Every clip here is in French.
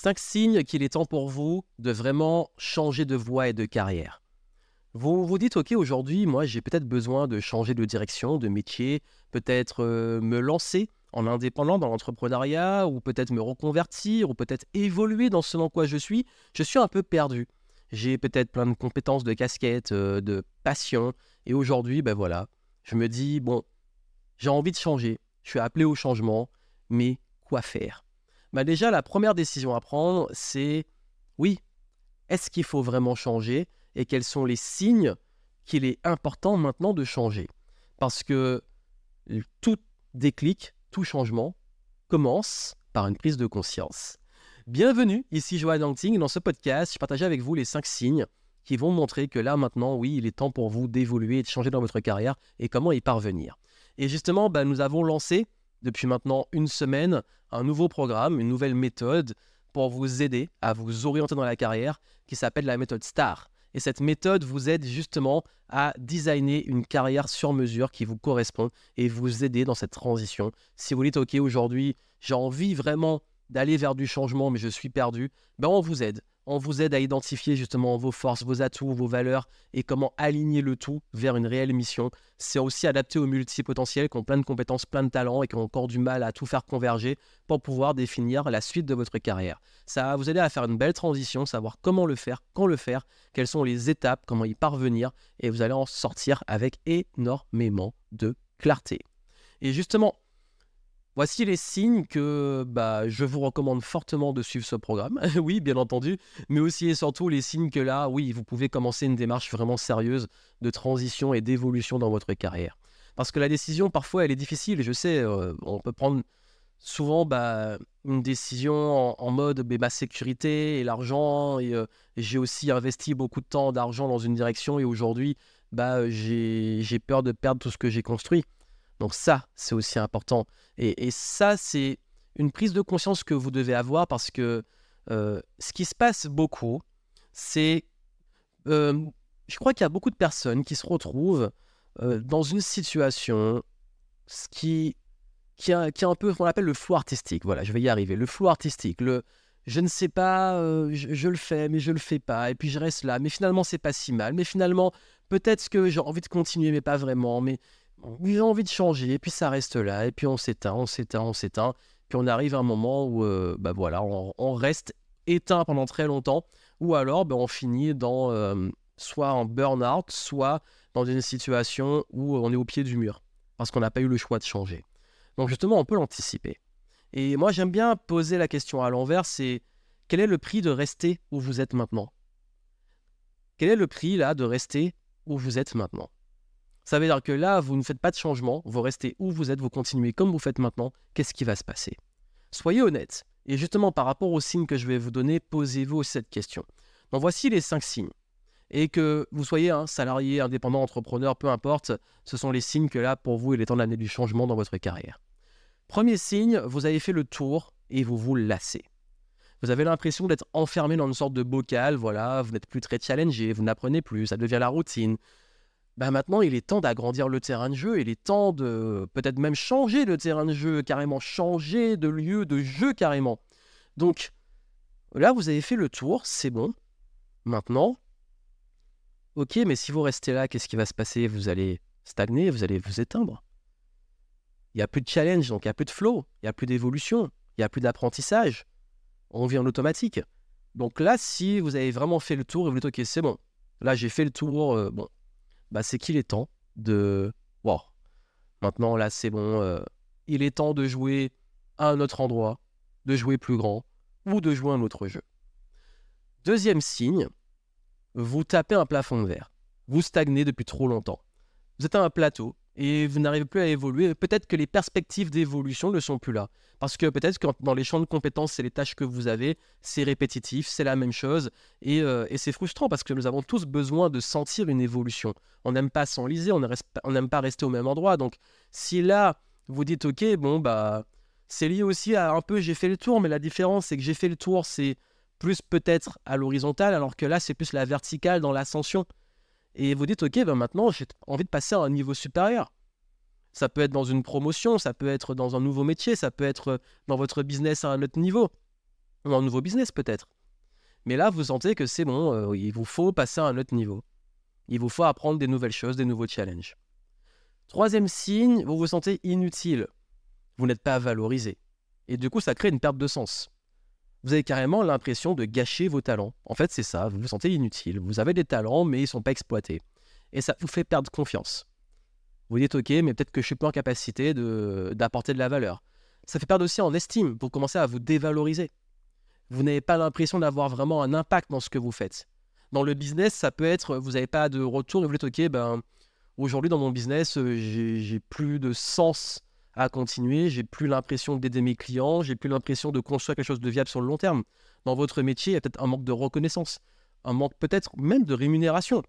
5 signes qu'il est temps pour vous de vraiment changer de voie et de carrière. Vous vous dites, OK, aujourd'hui, moi, j'ai peut-être besoin de changer de direction, de métier, peut-être me lancer en indépendant dans l'entrepreneuriat, ou peut-être me reconvertir, ou peut-être évoluer dans ce dans quoi je suis. Je suis un peu perdu. J'ai peut-être plein de compétences, de casquettes, de passion. Et aujourd'hui, ben voilà, je me dis, bon, j'ai envie de changer. Je suis appelé au changement, mais quoi faire? Bah déjà, la première décision à prendre, c'est, oui, est-ce qu'il faut vraiment changer et quels sont les signes qu'il est important maintenant de changer? Parce que tout déclic, tout changement commence par une prise de conscience. Bienvenue, ici Johan Langting. Dans ce podcast, je partage avec vous les 5 signes qui vont montrer que là maintenant, oui, il est temps pour vous d'évoluer et de changer dans votre carrière et comment y parvenir. Et justement, nous avons lancé depuis maintenant une semaine un nouveau programme, une nouvelle méthode pour vous aider à vous orienter dans la carrière qui s'appelle la méthode STAR. Et cette méthode vous aide justement à designer une carrière sur mesure qui vous correspond et vous aider dans cette transition. Si vous dites, OK, aujourd'hui, j'ai envie vraiment d'aller vers du changement, mais je suis perdu, on vous aide. On vous aide à identifier justement vos forces, vos atouts, vos valeurs et comment aligner le tout vers une réelle mission. C'est aussi adapté aux multipotentiels qui ont plein de compétences, plein de talents et qui ont encore du mal à tout faire converger pour pouvoir définir la suite de votre carrière. Ça va vous aider à faire une belle transition, savoir comment le faire, quand le faire, quelles sont les étapes, comment y parvenir, et vous allez en sortir avec énormément de clarté. Et justement, voici les signes que je vous recommande fortement de suivre ce programme, oui, bien entendu, mais aussi et surtout les signes que là, oui, vous pouvez commencer une démarche vraiment sérieuse de transition et d'évolution dans votre carrière. Parce que la décision, parfois, elle est difficile, je sais, on peut prendre souvent une décision en mode ma sécurité et l'argent, et j'ai aussi investi beaucoup de temps, d'argent dans une direction, et aujourd'hui, j'ai peur de perdre tout ce que j'ai construit. Donc ça, c'est aussi important. Et ça, c'est une prise de conscience que vous devez avoir parce que ce qui se passe beaucoup, c'est... je crois qu'il y a beaucoup de personnes qui se retrouvent dans une situation qui est un peu ce qu'on appelle le flou artistique. Voilà, je vais y arriver. Le flou artistique, le je ne sais pas, je le fais, mais je le fais pas. Et puis je reste là. Mais finalement, c'est pas si mal. Mais finalement, peut-être que j'ai envie de continuer, mais pas vraiment. Mais j'ai envie de changer. Et puis ça reste là. Et puis on s'éteint, on s'éteint, on s'éteint. Puis on arrive à un moment où voilà, on reste éteint pendant très longtemps. Ou alors, on finit dans soit un burn-out, soit dans une situation où on est au pied du mur. Parce qu'on n'a pas eu le choix de changer. Donc justement, on peut l'anticiper. Et moi, j'aime bien poser la question à l'envers, c'est quel est le prix de rester où vous êtes maintenant? Quel est le prix là de rester où vous êtes maintenant? Ça veut dire que là, vous ne faites pas de changement, vous restez où vous êtes, vous continuez comme vous faites maintenant, qu'est-ce qui va se passer? Soyez honnête. Et justement, par rapport aux signes que je vais vous donner, posez-vous aussi cette question. Donc voici les 5 signes. Et que vous soyez un salarié, indépendant, entrepreneur, peu importe, ce sont les signes que là, pour vous, il est temps d'amener du changement dans votre carrière. Premier signe, vous avez fait le tour et vous vous lassez. Vous avez l'impression d'être enfermé dans une sorte de bocal, voilà, vous n'êtes plus très challengé, vous n'apprenez plus, ça devient la routine. Maintenant, il est temps d'agrandir le terrain de jeu, il est temps de peut-être même changer de terrain de jeu, carrément changer de lieu de jeu carrément. Donc là, vous avez fait le tour, c'est bon. Maintenant, ok, mais si vous restez là, qu'est-ce qui va se passer? Vous allez stagner, vous allez vous éteindre. Il n'y a plus de challenge, donc il n'y a plus de flow, il n'y a plus d'évolution, il n'y a plus d'apprentissage. On vit en automatique. Donc là, si vous avez vraiment fait le tour et vous dites, ok, c'est bon, là j'ai fait le tour, c'est qu'il est temps de... Wow, maintenant là c'est bon, il est temps de jouer à un autre endroit, de jouer plus grand, ou de jouer un autre jeu. Deuxième signe, vous tapez un plafond de verre. Vous stagnez depuis trop longtemps. Vous êtes à un plateau et vous n'arrivez plus à évoluer. Peut-être que les perspectives d'évolution ne sont plus là. Parce que peut-être que dans les champs de compétences et les tâches que vous avez, c'est répétitif, c'est la même chose. Et c'est frustrant parce que nous avons tous besoin de sentir une évolution. On n'aime pas s'enliser, on n'aime pas rester au même endroit. Donc si là, vous dites ok, c'est lié aussi à un peu j'ai fait le tour, mais la différence c'est que j'ai fait le tour, c'est plus peut-être à l'horizontale, alors que là c'est plus la verticale dans l'ascension. Et vous dites, ok, maintenant j'ai envie de passer à un niveau supérieur. Ça peut être dans une promotion, ça peut être dans un nouveau métier, ça peut être dans votre business à un autre niveau. ou un nouveau business peut-être. Mais là, vous sentez que c'est bon, il vous faut passer à un autre niveau. Il vous faut apprendre des nouvelles choses, des nouveaux challenges. Troisième signe, vous vous sentez inutile. Vous n'êtes pas valorisé. Et du coup, ça crée une perte de sens. Vous avez carrément l'impression de gâcher vos talents. En fait, c'est ça, vous vous sentez inutile. Vous avez des talents, mais ils ne sont pas exploités. Et ça vous fait perdre confiance. Vous dites, ok, mais peut-être que je ne suis pas en capacité d'apporter de la valeur. Ça fait perdre aussi en estime. Vous commencez à vous dévaloriser. Vous n'avez pas l'impression d'avoir vraiment un impact dans ce que vous faites. Dans le business, ça peut être, vous n'avez pas de retour et vous dites, ok, aujourd'hui dans mon business, j'ai plus de sens à continuer, j'ai plus l'impression d'aider mes clients, j'ai plus l'impression de construire quelque chose de viable sur le long terme. Dans votre métier, il y a peut-être un manque de reconnaissance, un manque peut-être même de rémunération.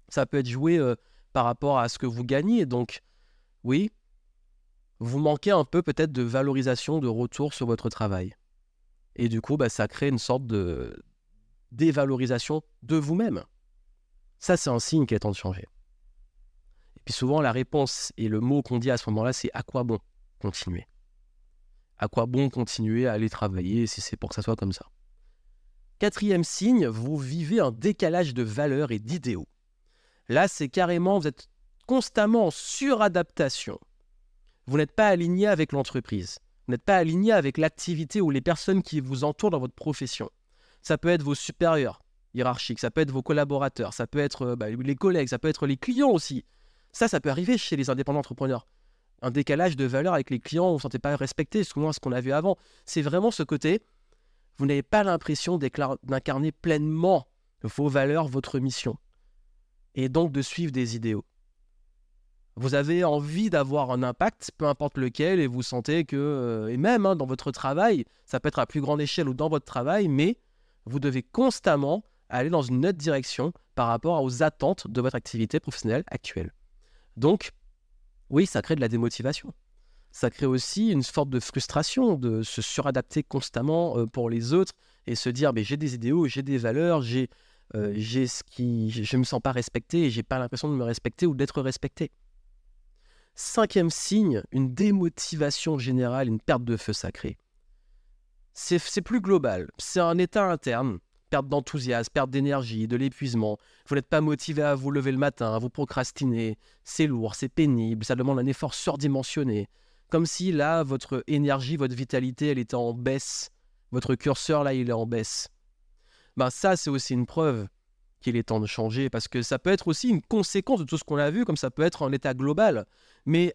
Ça peut être joué par rapport à ce que vous gagnez. Donc, oui, vous manquez un peu peut-être de valorisation, de retour sur votre travail. Et du coup, ça crée une sorte de dévalorisation de vous-même. Ça, c'est un signe qu'il est temps de changer. Et puis souvent, la réponse et le mot qu'on dit à ce moment-là, c'est « à quoi bon continuer ?» À quoi bon continuer à aller travailler si c'est pour que ça soit comme ça? Quatrième signe, vous vivez un décalage de valeurs et d'idéaux. Là, c'est carrément, vous êtes constamment en suradaptation. Vous n'êtes pas aligné avec l'entreprise. Vous n'êtes pas aligné avec l'activité ou les personnes qui vous entourent dans votre profession. Ça peut être vos supérieurs hiérarchiques, ça peut être vos collaborateurs, ça peut être les collègues, ça peut être les clients aussi. Ça peut arriver chez les indépendants entrepreneurs. Un décalage de valeur avec les clients, vous ne vous sentez pas respecté, souvent ce qu'on a vu avant. C'est vraiment ce côté, vous n'avez pas l'impression d'incarner pleinement vos valeurs, votre mission. Et donc de suivre des idéaux. Vous avez envie d'avoir un impact, peu importe lequel, et vous sentez que, et même dans votre travail, ça peut être à plus grande échelle ou dans votre travail, mais vous devez constamment aller dans une autre direction par rapport aux attentes de votre activité professionnelle actuelle. Donc, oui, ça crée de la démotivation. Ça crée aussi une forme de frustration de se suradapter constamment pour les autres et se dire j'ai des idéaux, j'ai des valeurs, je ne me sens pas respecté et je n'ai pas l'impression de me respecter ou d'être respecté. Cinquième signe, une démotivation générale, une perte de feu sacré. C'est plus global, c'est un état interne, perte d'enthousiasme, perte d'énergie, de l'épuisement. Vous n'êtes pas motivé à vous lever le matin, à vous procrastiner, c'est lourd, c'est pénible, ça demande un effort surdimensionné. Comme si là, votre énergie, votre vitalité, elle était en baisse. Votre curseur, là, il est en baisse. Ça, c'est aussi une preuve qu'il est temps de changer, parce que ça peut être aussi une conséquence de tout ce qu'on a vu, comme ça peut être un état global. Mais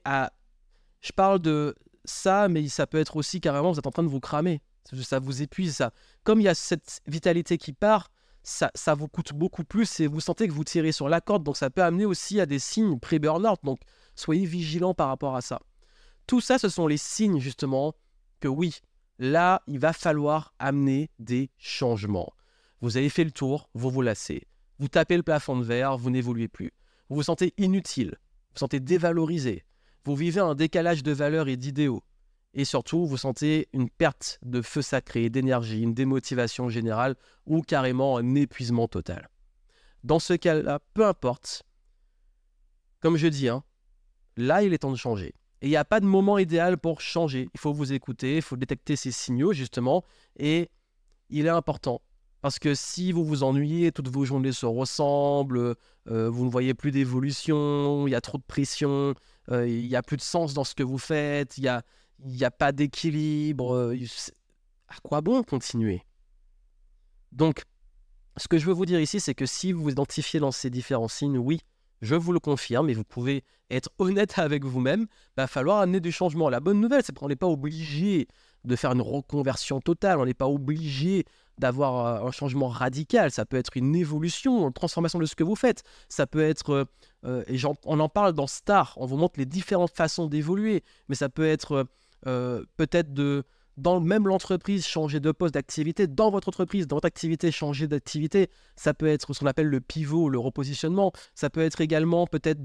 je parle de ça, mais ça peut être aussi carrément, vous êtes en train de vous cramer. Ça vous épuise, ça. Comme il y a cette vitalité qui part, ça vous coûte beaucoup plus et vous sentez que vous tirez sur la corde. Donc ça peut amener aussi à des signes pré-burnout. Donc soyez vigilants par rapport à ça. Tout ça, ce sont les signes justement que oui, là, il va falloir amener des changements. Vous avez fait le tour, vous vous lassez. Vous tapez le plafond de verre, vous n'évoluez plus. Vous vous sentez inutile, vous vous sentez dévalorisé. Vous vivez un décalage de valeurs et d'idéaux. Et surtout, vous sentez une perte de feu sacré, d'énergie, une démotivation générale ou carrément un épuisement total. Dans ce cas-là, peu importe, comme je dis, là, il est temps de changer. Et il n'y a pas de moment idéal pour changer. Il faut vous écouter, il faut détecter ces signaux, justement. Et il est important. Parce que si vous vous ennuyez, toutes vos journées se ressemblent, vous ne voyez plus d'évolution, il y a trop de pression, il n'y a plus de sens dans ce que vous faites, il n'y a pas d'équilibre. À quoi bon continuer? Donc, ce que je veux vous dire ici, c'est que si vous vous identifiez dans ces différents signes, oui, je vous le confirme, et vous pouvez être honnête avec vous-même, il va falloir amener du changement. La bonne nouvelle, c'est qu'on n'est pas obligé de faire une reconversion totale, on n'est pas obligé d'avoir un changement radical. Ça peut être une évolution, une transformation de ce que vous faites. Ça peut être, on en parle dans Star, on vous montre les différentes façons d'évoluer, mais ça peut être peut-être dans même l'entreprise, changer de poste d'activité, dans votre entreprise, dans votre activité, changer d'activité. Ça peut être ce qu'on appelle le pivot, le repositionnement. Ça peut être également peut-être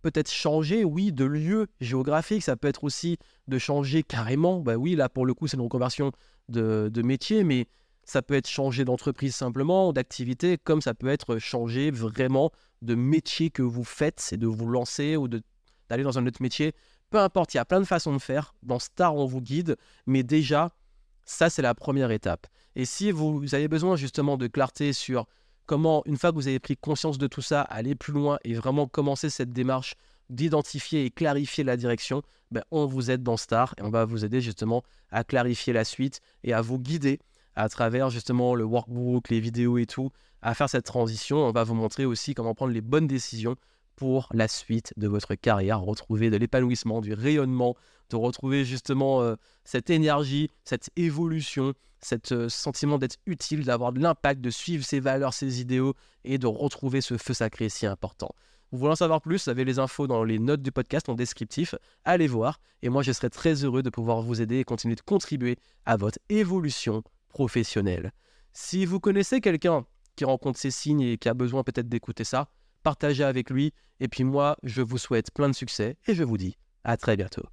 peut-être changer, oui, de lieu géographique. Ça peut être aussi de changer carrément. Oui, là, pour le coup, c'est une reconversion de métier, mais ça peut être changer d'entreprise simplement, d'activité, comme ça peut être changer vraiment de métier que vous faites, c'est de vous lancer ou d'aller dans un autre métier. Peu importe, il y a plein de façons de faire. Dans Star, on vous guide, mais déjà, Ça, c'est la première étape. Et si vous avez besoin justement de clarté sur comment, une fois que vous avez pris conscience de tout ça, aller plus loin et vraiment commencer cette démarche d'identifier et clarifier la direction, on vous aide dans Star et on va vous aider justement à clarifier la suite et à vous guider à travers justement le workbook, les vidéos et tout, à faire cette transition. On va vous montrer aussi comment prendre les bonnes décisions pour la suite de votre carrière, retrouver de l'épanouissement, du rayonnement, de retrouver justement cette énergie, cette évolution, ce sentiment d'être utile, d'avoir de l'impact, de suivre ses valeurs, ses idéaux et de retrouver ce feu sacré si important. Vous voulez en savoir plus, vous avez les infos dans les notes du podcast en descriptif, allez voir et moi je serai très heureux de pouvoir vous aider et continuer de contribuer à votre évolution professionnelle. Si vous connaissez quelqu'un qui rencontre ces signes et qui a besoin peut-être d'écouter ça, partagez avec lui et puis moi je vous souhaite plein de succès et je vous dis à très bientôt.